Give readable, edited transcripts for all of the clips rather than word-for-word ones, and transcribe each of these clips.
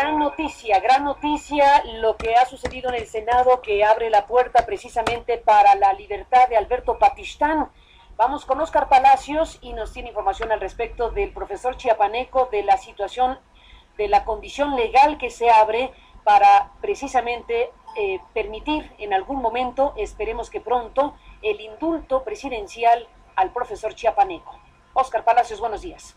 gran noticia lo que ha sucedido en el Senado, que abre la puerta precisamente para la libertad de Alberto Patistán. Vamos con Óscar Palacios y nos tiene información al respecto del profesor chiapaneco, de la situación, de la condición legal que se abre para precisamente permitir en algún momento, esperemos que pronto, el indulto presidencial al profesor chiapaneco. Óscar Palacios, buenos días.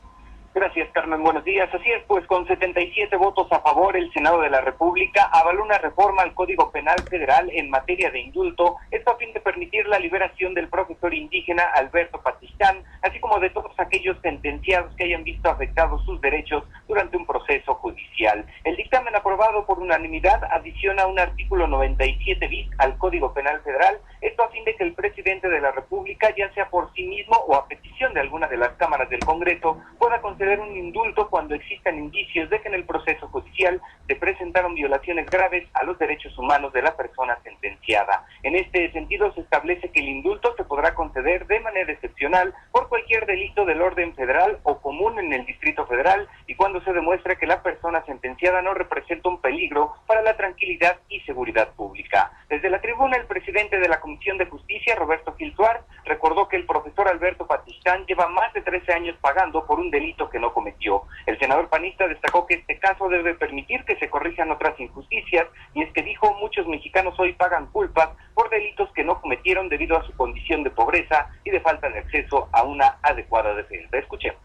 Gracias, Carmen. Buenos días. Así es, pues con 77 votos a favor, el Senado de la República avaló una reforma al Código Penal Federal en materia de indulto, esto a fin de permitir la liberación del profesor indígena Alberto Patistán, así como de todos aquellos sentenciados que hayan visto afectados sus derechos durante un proceso judicial. El dictamen aprobado por unanimidad adiciona un artículo 97 bis al Código Penal Federal, esto a fin de que el presidente de la República, ya sea por sí mismo o a petición de alguna de las cámaras del Congreso, pueda conceder un indulto cuando existan indicios de que en el proceso judicial se presentaron violaciones graves a los derechos humanos de la persona sentenciada. En este sentido, se establece que el indulto se podrá conceder de manera excepcional por cualquier delito del orden federal o común en el Distrito Federal y cuando se demuestre que la persona sentenciada no representa un peligro para la tranquilidad y seguridad pública. Desde la tribuna, el presidente de la Comisión de Justicia, Roberto Gil Suárez, recordó que el profesor Alberto Patistán lleva más de 13 años pagando por un delito que no cometió. El senador panista destacó que este caso debe permitir que se corrijan otras injusticias, y es que dijo, muchos mexicanos hoy pagan culpas por delitos que no cometieron debido a su condición de pobreza y de falta de acceso a una adecuada defensa. Escuchemos.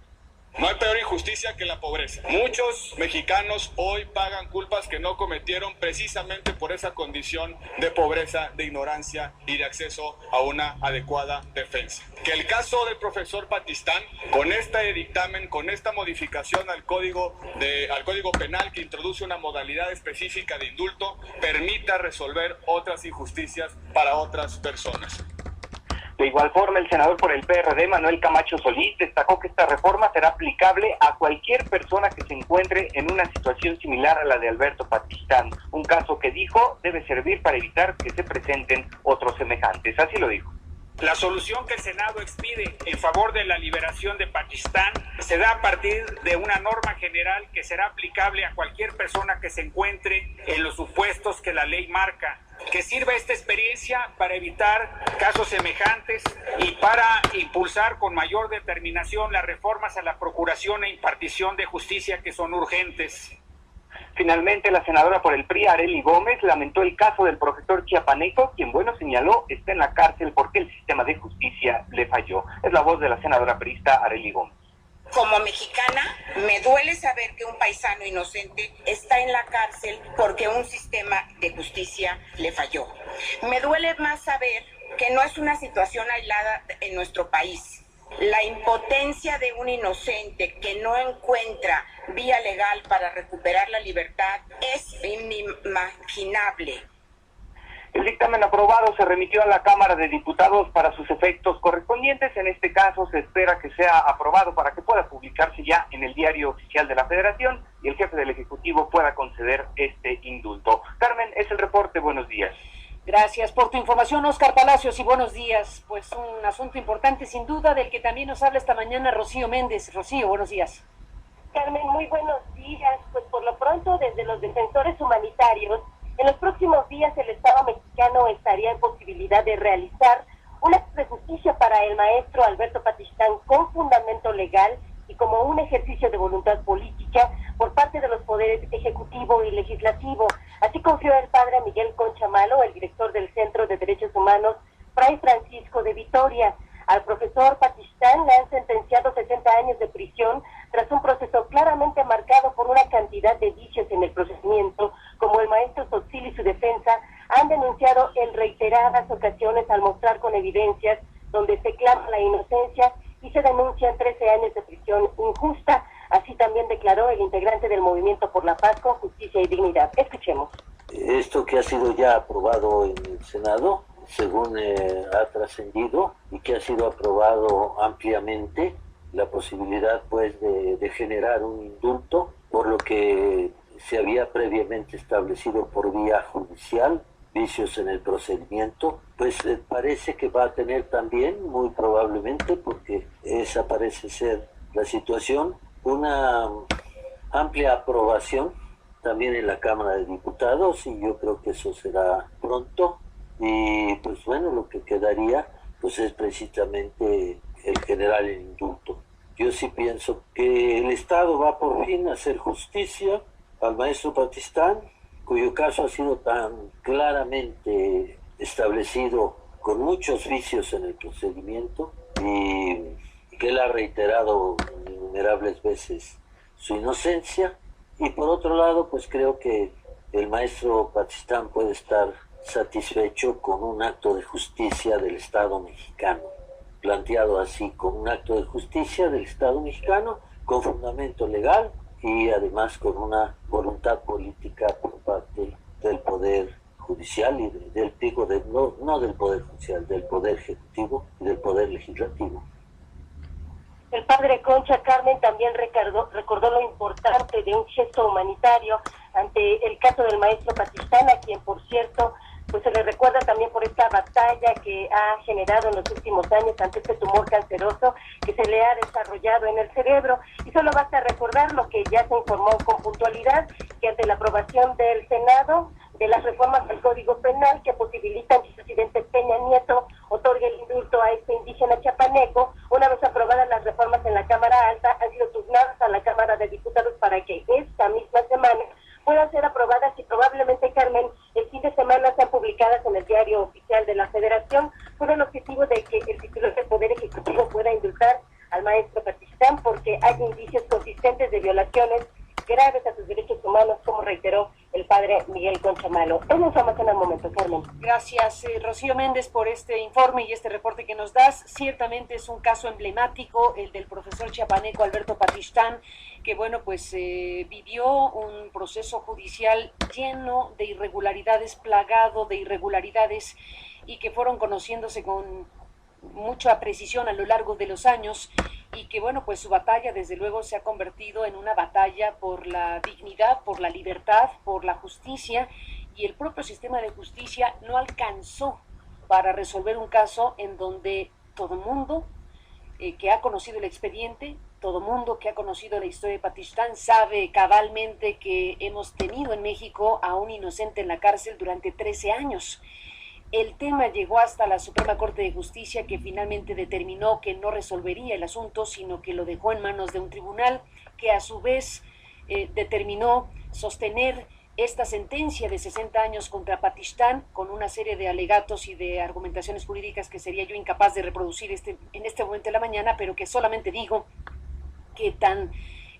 No hay peor injusticia que la pobreza. Muchos mexicanos hoy pagan culpas que no cometieron precisamente por esa condición de pobreza, de ignorancia y de acceso a una adecuada defensa. Que el caso del profesor Patistán, con este dictamen, con esta modificación al código penal que introduce una modalidad específica de indulto, permita resolver otras injusticias para otras personas. De igual forma, el senador por el PRD, Manuel Camacho Solís, destacó que esta reforma será aplicable a cualquier persona que se encuentre en una situación similar a la de Alberto Patistán, un caso que dijo debe servir para evitar que se presenten otros semejantes. Así lo dijo. La solución que el Senado expide en favor de la liberación de Patistán se da a partir de una norma general que será aplicable a cualquier persona que se encuentre en los supuestos que la ley marca. Que sirva esta experiencia para evitar casos semejantes y para impulsar con mayor determinación las reformas a la procuración e impartición de justicia que son urgentes. Finalmente, la senadora por el PRI, Arely Gómez, lamentó el caso del profesor chiapaneco, quien, señaló, está en la cárcel porque el sistema de justicia le falló. Es la voz de la senadora priista Arely Gómez. Como mexicana, me duele saber que un paisano inocente está en la cárcel porque un sistema de justicia le falló. Me duele más saber que no es una situación aislada en nuestro país. La impotencia de un inocente que no encuentra vía legal para recuperar la libertad es inimaginable. El dictamen aprobado se remitió a la Cámara de Diputados para sus efectos correspondientes. En este caso se espera que sea aprobado para que pueda publicarse ya en el Diario Oficial de la Federación y el jefe del Ejecutivo pueda conceder este indulto. Carmen, es el reporte. Buenos días. Gracias por tu información, Óscar Palacios, y buenos días. Pues un asunto importante sin duda del que también nos habla esta mañana Rocío Méndez. Rocío, buenos días. Carmen, muy buenos días. Pues por lo pronto, desde los defensores humanitarios, en los próximos días el Estado mexicano estaría en posibilidad de realizar un acto de justicia para el maestro Alberto Patistán con fundamento legal y como un ejercicio de voluntad política por parte de los poderes ejecutivo y legislativo. Así confió el padre Miguel Concha Malo, el director del Centro de Derechos Humanos Fray Francisco de Vitoria. Al profesor Patistán le han sentenciado 60 años de prisión tras un proceso claramente marcado por una cantidad de vicios en el procedimiento, como el maestro Sotzil y su defensa han denunciado en reiteradas ocasiones al mostrar con evidencias donde se clama la inocencia y se denuncian 13 años de prisión injusta. Así también declaró el integrante del Movimiento por la Paz con Justicia y Dignidad. Escuchemos. Esto que ha sido ya aprobado en el Senado, según ha trascendido y que ha sido aprobado ampliamente, la posibilidad pues de generar un indulto por lo que se había previamente establecido por vía judicial, vicios en el procedimiento, pues parece que va a tener también, muy probablemente, porque esa parece ser la situación, una amplia aprobación también en la Cámara de Diputados, y yo creo que eso será pronto. Y pues bueno, lo que quedaría pues es precisamente el general en indulto. Yo sí pienso que el Estado va por fin a hacer justicia al maestro Patistán, cuyo caso ha sido tan claramente establecido con muchos vicios en el procedimiento y que él ha reiterado innumerables veces su inocencia. Y por otro lado, pues creo que el maestro Patistán puede estar satisfecho con un acto de justicia del Estado mexicano, planteado así, como un acto de justicia del Estado mexicano con fundamento legal y además con una voluntad política por parte del Poder Judicial y no del Poder Judicial, del Poder Ejecutivo y del Poder Legislativo. El padre Concha, Carmen, también recordó lo importante de un gesto humanitario ante el caso del maestro Patistán, a quien, por cierto, pues se le recuerda también por esta batalla que ha generado en los últimos años ante este tumor canceroso que se le ha desarrollado en el cerebro. Y solo basta recordar lo que ya se informó con puntualidad, que ante la aprobación del Senado de las reformas al Código Penal que posibilitan que el presidente Peña Nieto otorgue el indulto a este indígena chapaneco, una vez aprobadas las reformas en la Cámara Alta, han sido turnadas a la Cámara de Diputados para que esta misma semana puedan ser aprobadas y probablemente, Carmen, el fin de semana sean publicadas en el Diario Oficial de la Federación, con el objetivo de que el titular del Poder Ejecutivo pueda indultar al maestro Patistán, porque hay indicios consistentes de violaciones graves a sus derechos humanos, como reiteró el padre Miguel Concha Malo. Es la información al momento, Carmen. Gracias, Rocío Méndez, por este informe y este reporte que nos das. Ciertamente es un caso emblemático, el del profesor chiapaneco Alberto Patistán, que bueno, pues vivió un proceso judicial lleno de irregularidades, plagado de irregularidades, y que fueron conociéndose con mucha precisión a lo largo de los años, y que bueno, pues su batalla desde luego se ha convertido en una batalla por la dignidad, por la libertad, por la justicia, y el propio sistema de justicia no alcanzó para resolver un caso en donde todo el mundo que ha conocido el expediente, todo mundo que ha conocido la historia de Patistán sabe cabalmente que hemos tenido en México a un inocente en la cárcel durante 13 años. El tema llegó hasta la Suprema Corte de Justicia, que finalmente determinó que no resolvería el asunto, sino que lo dejó en manos de un tribunal que a su vez determinó sostener esta sentencia de 60 años contra Patistán con una serie de alegatos y de argumentaciones jurídicas que sería yo incapaz de reproducir en este momento de la mañana, pero que solamente digo que tan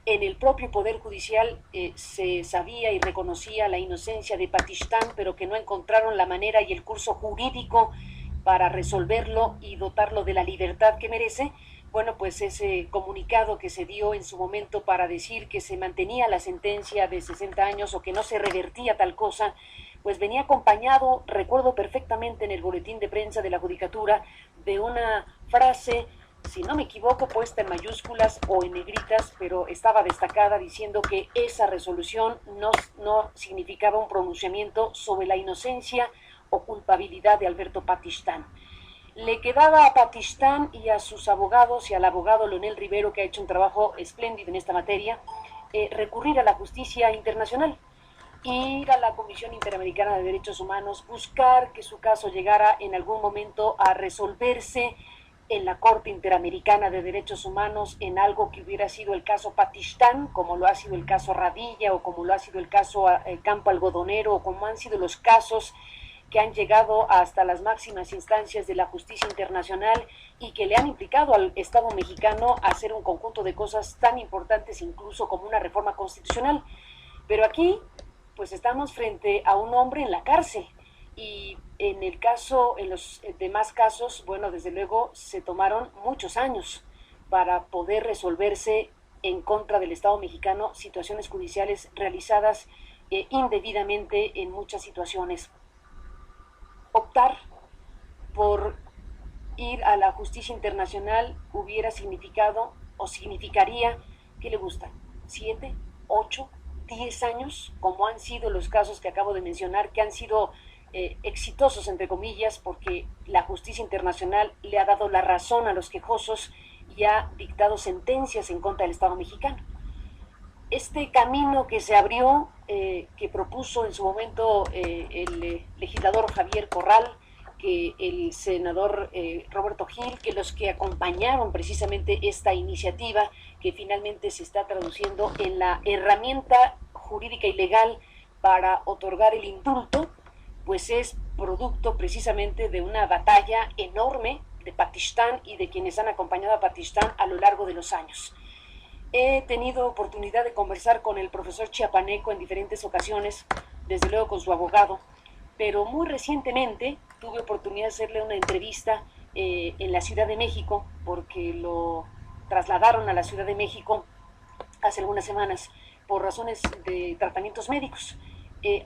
en el propio Poder Judicial se sabía y reconocía la inocencia de Patistán, pero que no encontraron la manera y el curso jurídico para resolverlo y dotarlo de la libertad que merece. Bueno, pues ese comunicado que se dio en su momento para decir que se mantenía la sentencia de 60 años o que no se revertía tal cosa, pues venía acompañado, recuerdo perfectamente en el boletín de prensa de la Judicatura, de una frase, si no me equivoco, puesta en mayúsculas o en negritas, pero estaba destacada diciendo que esa resolución no significaba un pronunciamiento sobre la inocencia o culpabilidad de Alberto Patistán. Le quedaba a Patistán y a sus abogados y al abogado Leonel Rivero, que ha hecho un trabajo espléndido en esta materia, recurrir a la justicia internacional, ir a la Comisión Interamericana de Derechos Humanos, buscar que su caso llegara en algún momento a resolverse en la Corte Interamericana de Derechos Humanos, en algo que hubiera sido el caso Patistán, como lo ha sido el caso Radilla, o como lo ha sido el caso Campo Algodonero, o como han sido los casos que han llegado hasta las máximas instancias de la justicia internacional y que le han implicado al Estado mexicano a hacer un conjunto de cosas tan importantes, incluso como una reforma constitucional. Pero aquí, pues estamos frente a un hombre en la cárcel, y en los demás casos, bueno, desde luego se tomaron muchos años para poder resolverse en contra del Estado mexicano situaciones judiciales realizadas indebidamente en muchas situaciones. Optar por ir a la justicia internacional hubiera significado o significaría, ¿qué le gusta? 7, 8, 10 años, como han sido los casos que acabo de mencionar, que han sido exitosos, entre comillas, porque la justicia internacional le ha dado la razón a los quejosos y ha dictado sentencias en contra del Estado mexicano. este camino que se abrió, que propuso en su momento el legislador Javier Corral, que el senador Roberto Gil, que los que acompañaron precisamente esta iniciativa, que finalmente se está traduciendo en la herramienta jurídica y legal para otorgar el indulto, pues es producto precisamente de una batalla enorme de Pakistán y de quienes han acompañado a Pakistán a lo largo de los años. He tenido oportunidad de conversar con el profesor Chiapaneco en diferentes ocasiones, desde luego con su abogado, pero muy recientemente tuve oportunidad de hacerle una entrevista en la Ciudad de México, porque lo trasladaron a la Ciudad de México hace algunas semanas por razones de tratamientos médicos.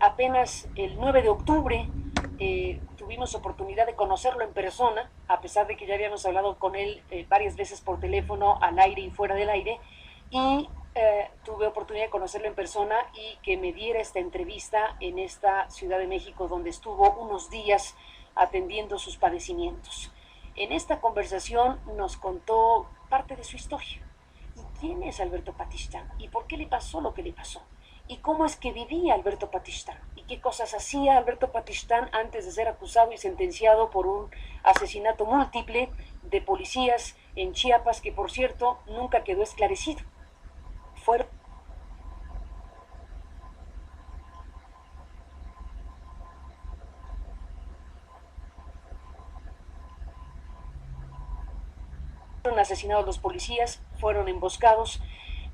Apenas el 9 de octubre tuvimos oportunidad de conocerlo en persona, a pesar de que ya habíamos hablado con él varias veces por teléfono, al aire y fuera del aire, y tuve oportunidad de conocerlo en persona y que me diera esta entrevista en esta Ciudad de México, donde estuvo unos días atendiendo sus padecimientos. En esta conversación nos contó parte de su historia. ¿Y quién es Alberto Pakistán? ¿Y por qué le pasó lo que le pasó? ¿Y cómo es que vivía Alberto Pakistán? ¿Y qué cosas hacía Alberto Pakistán antes de ser acusado y sentenciado por un asesinato múltiple de policías en Chiapas, que por cierto nunca quedó esclarecido? Fueron asesinados los policías, fueron emboscados,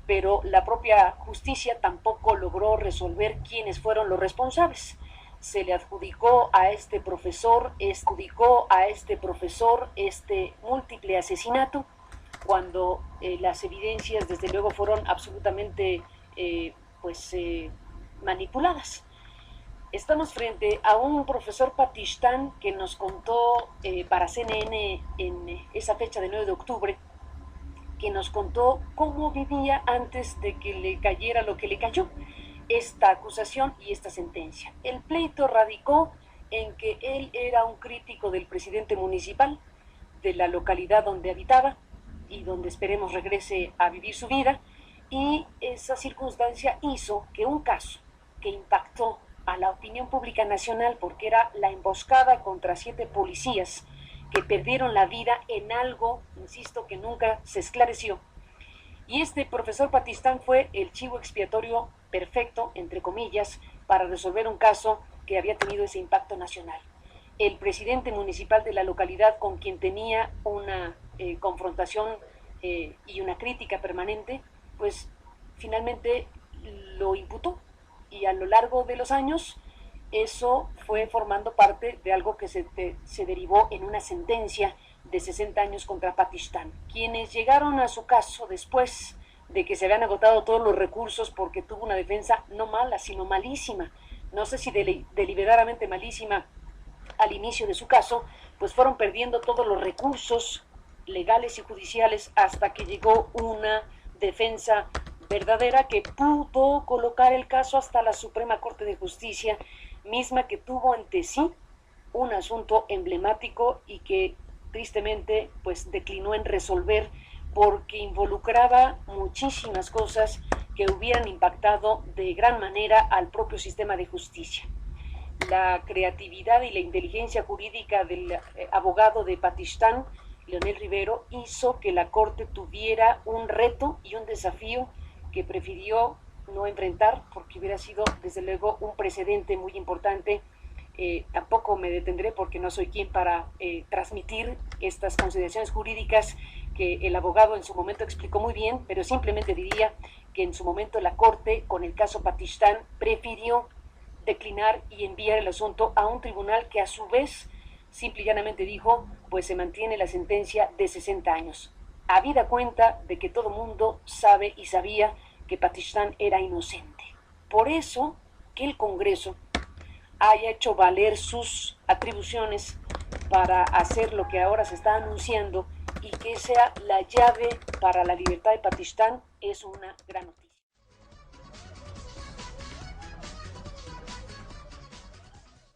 pero la propia justicia tampoco logró resolver quiénes fueron los responsables. Se le adjudicó a este profesor este múltiple asesinato, cuando las evidencias desde luego fueron absolutamente manipuladas. Estamos frente a un profesor Pakistán que nos contó para CNN en esa fecha de 9 de octubre, que nos contó cómo vivía antes de que le cayera lo que le cayó, esta acusación y esta sentencia. El pleito radicó en que él era un crítico del presidente municipal de la localidad donde habitaba y donde esperemos regrese a vivir su vida, y esa circunstancia hizo que un caso que impactó a la opinión pública nacional, porque era la emboscada contra 7 policías que perdieron la vida en algo, insisto, que nunca se esclareció. Y este profesor Pakistán fue el chivo expiatorio perfecto, entre comillas, para resolver un caso que había tenido ese impacto nacional. El presidente municipal de la localidad, con quien tenía una confrontación y una crítica permanente, pues finalmente lo imputó, y a lo largo de los años eso fue formando parte de algo que se derivó en una sentencia de 60 años contra Pakistán. Quienes llegaron a su caso después de que se habían agotado todos los recursos, porque tuvo una defensa no mala, sino malísima, no sé si deliberadamente malísima al inicio de su caso, pues fueron perdiendo todos los recursos legales y judiciales hasta que llegó una defensa verdadera que pudo colocar el caso hasta la Suprema Corte de Justicia, misma que tuvo ante sí un asunto emblemático y que tristemente pues declinó en resolver, porque involucraba muchísimas cosas que hubieran impactado de gran manera al propio sistema de justicia. La creatividad y la inteligencia jurídica del abogado de Pakistán, Leonel Rivero, hizo que la Corte tuviera un reto y un desafío que prefirió no enfrentar, porque hubiera sido desde luego un precedente muy importante. Tampoco me detendré, porque no soy quien para transmitir estas consideraciones jurídicas que el abogado en su momento explicó muy bien, pero simplemente diría que en su momento la Corte, con el caso Pakistán, prefirió declinar y enviar el asunto a un tribunal que a su vez simple y llanamente dijo, pues se mantiene la sentencia de 60 años, habida cuenta de que todo mundo sabe y sabía que Pakistán era inocente. Por eso que el Congreso haya hecho valer sus atribuciones para hacer lo que ahora se está anunciando, y que sea la llave para la libertad de Pakistán, es una gran noticia.